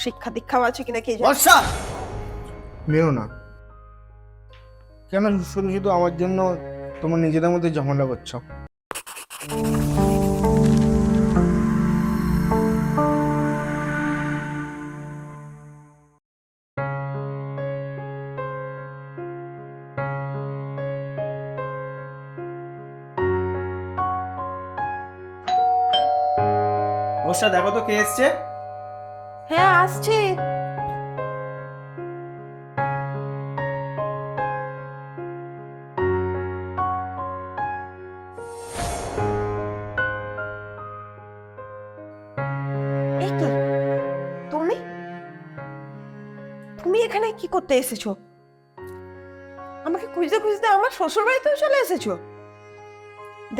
শিক্ষা দীক্ষাও আছে কিনা কে জানে। বর্ষা, মেরো না। কেন শুধু শুধু আমার জন্য তোমার নিজেদের মধ্যে ঝামেলা করছো? বর্ষা দেখো তো কে এসছে। হ্যাঁ আসছে। এই তো তুমি তুমি এখানে কি করতে এসেছো? আমাকে খুঁজতে খুঁজতে আমার শ্বশুর বাড়িতেও চলে এসেছো?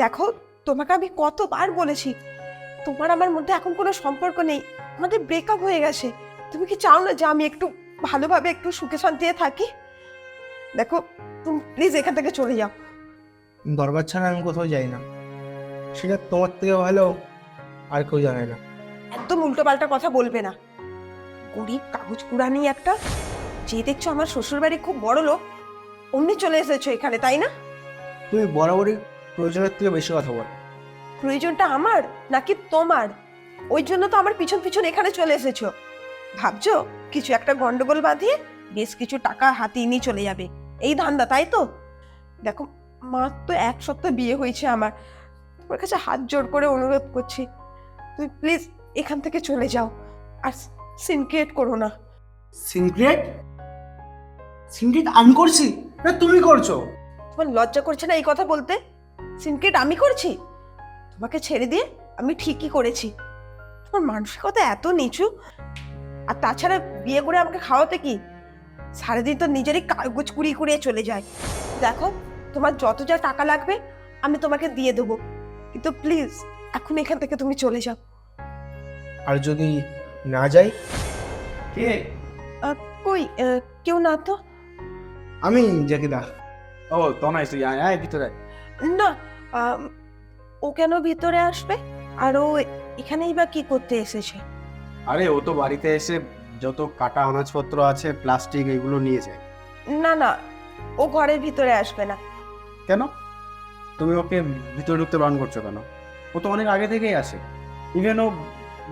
দেখো, তোমাকে আমি কতবার বলেছি তোমার আমার মধ্যে এখন কোনো সম্পর্ক নেই, আমাদের ব্রেকআপ হয়ে গেছে। তুমি কি চাও না যে আমি একটু ভালোভাবে একটু সুখে শান্তিতে থাকি? দেখো, তুমি প্লিজ এখান থেকে চলে যাও। দরকার ছাড়া আমি কোথাও যাই না, সেটা তোমার থেকে ভালো আর কেউ জানে না। একদম উল্টো পাল্টা কথা বলবে না। গরিব কাগজ কুড়ানি একটা। যে দেখছো আমার শ্বশুর বাড়ি খুব বড় লোক, অমনি চলে এসেছো এখানে, তাই না? তুমি বরাবরই প্রয়োজনের থেকে বেশি কথা বলো। প্রয়োজনটা আমার নাকি তোমার? ওই জন্য তো আমার পিছন পিছন এখানে চলে এসেছো। ভাবছো কিছু একটা গন্ডগোল বাঁধিয়ে বেশ কিছু টাকা হাতিয়ে নিয়ে চলে যাবে, এই ধান্দা, তাই তো? দেখো, মাত্র 1 সপ্তাহ বিয়ে হয়েছে আমার। তোমার কাছে হাত জোড় করে অনুরোধ করছি, তুমি প্লিজ এখান থেকে চলে যাও। আর সিনক্রিয়েট করো না। সিনক্রেট? সিনক্রেট আমি করছি না তুমি করছো? তোমার লজ্জা করছে না এই কথা বলতে? সিনক্রেট আমি করছি? তোমাকে ছেড়ে দিয়ে আমি ঠিকই করেছি। তোমার মানসিকতা এত নিচু। আর তাছাড়া বিয়ে করে আমাকে খাওয়াতে কি? সারাদিন তো নিজেরই কাগজ কুড়িয়ে কুড়িয়ে চলে যায়। দেখো, তোমার যত যা টাকা লাগবে আমি তোমাকে দিয়ে দেবো, কিন্তু প্লিজ এখন এখান থেকে তুমি চলে যাও। আর যদি না যাই? কে? কই কেউ না তো। আমি জাকিদা। ও তনয়, তুই আয় আয় ভিতরে আয়। না, আম, ও কেন ভিতরে আসবে? আর ও এখানেই বা কি করতে এসেছে? আরে ও তো বাড়িতে এসে যত কাটা আনাজপত্র আছে, প্লাস্টিক, এগুলো নিয়ে যায়। না না, ও ঘরের ভিতরে আসবে না। কেন তুমি ওকে ভিতরে ঢুকতে বারণ করছো কেন? ও তো অনেক আগে থেকেই আসে। ইভেন ও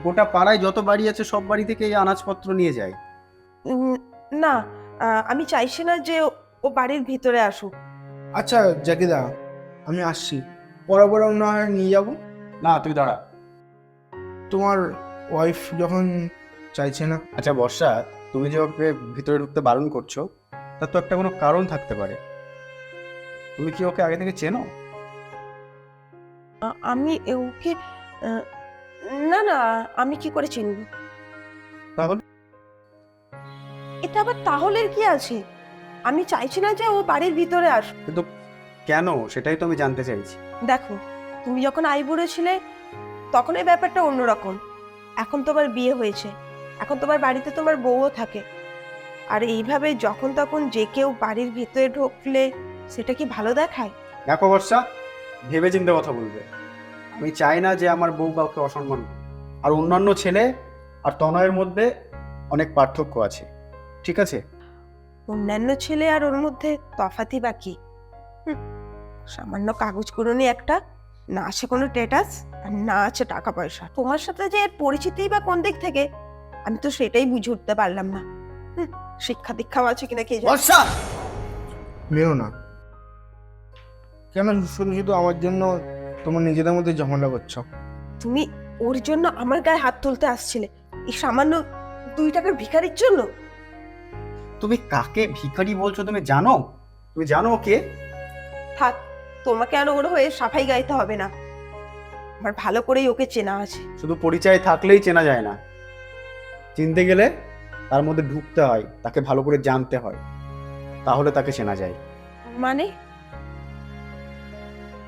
গোটা পাড়ায় যত বাড়ি আছে সব বাড়ি থেকে এই আনাজপত্র নিয়ে যায়। উম, না, আমি চাইছি না যে ও বাড়ির ভিতরে আসুক। আচ্ছা জাকিদা, আমি আসছি, বরাবর না হয় নিয়ে যাবো। না তুই দাঁড়া। তোমার ওয়াইফ যখন চাইছে না। আচ্ছা বর্ষা, তুমি যে ওকে ভিতরে ঢুকতে বারণ করছো, তার তো একটা কোনো কারণ থাকতে পারে। তুমি কি ওকে আগে থেকে চেনো? আমি ওকে আহ, না না, আমি কি করে চিনব? তাহলে? এটা আবার তাহলে কি আছে? আমি চাইছি না যে ও বাড়ির ভিতরে আসুক। কিন্তু কেন, সেটাই তো আমি জানতে চাইছি। দেখো, তুমি যখন আইবুড়ো ছিলে তখন এই ব্যাপারটা অন্যরকম। এখন তোমার বিয়ে হয়েছে, এখন তোমার বাড়িতে তোমার বউও থাকে। আর এইভাবে যখন তখন যে কেউ বাড়ির ভিতরে ঢুকলে সেটা কি ভালো দেখায়? দেখো বর্ষা, ভেবে চিন্তে কথা বলবে। আমি চাই না যে আমার বউ কাউকে অসম্মান করে। আর অন্যান্য ছেলে আর তনয়ের মধ্যে অনেক পার্থক্য আছে, ঠিক আছে? অন্যান্য ছেলে আর ওর মধ্যে তফাতই বা কি? হুম, সামান্য কাগজ কুড়োনি একটা, না আছে কোনো স্ট্যাটাস আর না আছে টাকা পয়সা। তোমার সাথে যে এর পরিচিতি বা কোন দিক থেকে, আমি তো সেটাই বুঝে উঠতে পারলাম না। শিক্ষা দীক্ষাও আছে কিনা কে জানে। বর্ষা, মেরো না। কেন শুধু শুধু আমার জন্য তোমার নিজেদের মধ্যে ঝামেলা করছো? তুমি ওর জন্য আমার গায়ে হাত তুলতে আসছিলে, এই সামান্য 2 টাকার ভিখারির জন্য? তুমি কাকে ভিখারি বলছো তুমি জানো? তুমি জানো কে? থাক, তোমাকে আর ওর হয়ে সাফাই গাইতে হবে না। আমার ভালো করেই ওকে চেনা আছে। শুধু পরিচয় থাকলেই চেনা যায় না, চিনতে গেলে তার মধ্যে ঢুকতে হয়, তাকে ভালো করে জানতে হয়, তাহলে তাকে চেনা যায়। মানে?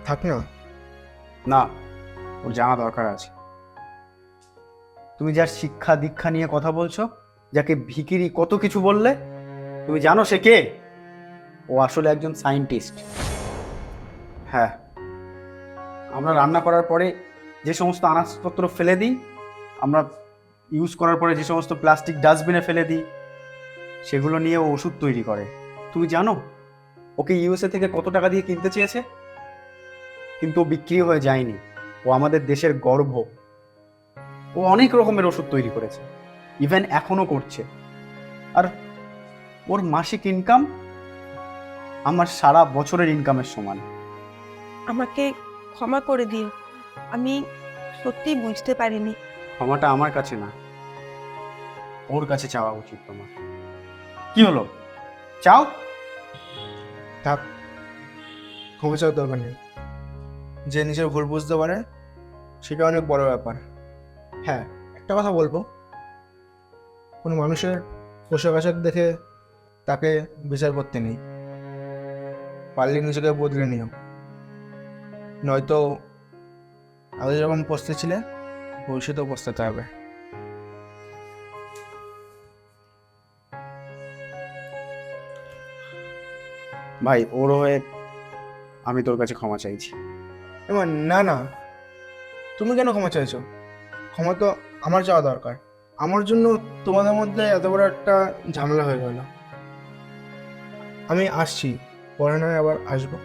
থাক না। না, ওর জানা দরকার আছে। তুমি যার শিক্ষা দীক্ষা নিয়ে কথা বলছো, যাকে ভিখিরি কত কিছু বললে, তুমি জানো সে কে? ও আসলে একজন সায়েন্টিস্ট। হ্যাঁ, আমরা রান্না করার পরে যে সমস্ত আনাজপত্র ফেলে দিই, আমরা ইউজ করার পরে যে সমস্ত প্লাস্টিক ডাস্টবিনে ফেলে দিই, সেগুলো নিয়ে ও ওষুধ তৈরি করে। তুমি জানো ওকে ইউএসএ থেকে কত টাকা দিয়ে কিনতে চেয়েছে? কিন্তু ও বিক্রি হয়ে যায়নি। ও আমাদের দেশের গর্ব। ও অনেক রকমের ওষুধ তৈরি করেছে, ইভেন এখনো করছে। আর ওর মাসিক ইনকাম আমার সারা বছরের ইনকামের সমান। আমাকে ক্ষমা করে দিও, আমি সত্যি বুঝতে পারিনি। ক্ষমাটা আমার কাছে না, ওর কাছে চাওয়া উচিত তোমার। কি হলো, চাও? থাক, ক্ষমা চাওয়ার দরকার নেই। যে নিজের ভুল বুঝতে পারে সেটা অনেক বড় ব্যাপার। হ্যাঁ, একটা কথা বলবো, কোনো মানুষের পোশাক আশাক দেখে তাকে বিচার করতে নেই। পারলে নিজেকে বদলে নিও, নয়তো আগে যখন পস্তেছিলে ভবিষ্যতেও পস্তাতে হবে। ভাই, ওর হয়ে আমি তোর কাছে ক্ষমা চাইছি। এবার না না, তুমি কেন ক্ষমা চাইছো? ক্ষমা তো আমার চাওয়া দরকার। আমার জন্য তোমাদের মধ্যে এত বড় একটা ঝামেলা হয়ে গেল। আমি আসছি, পরে নয় আবার আসবো।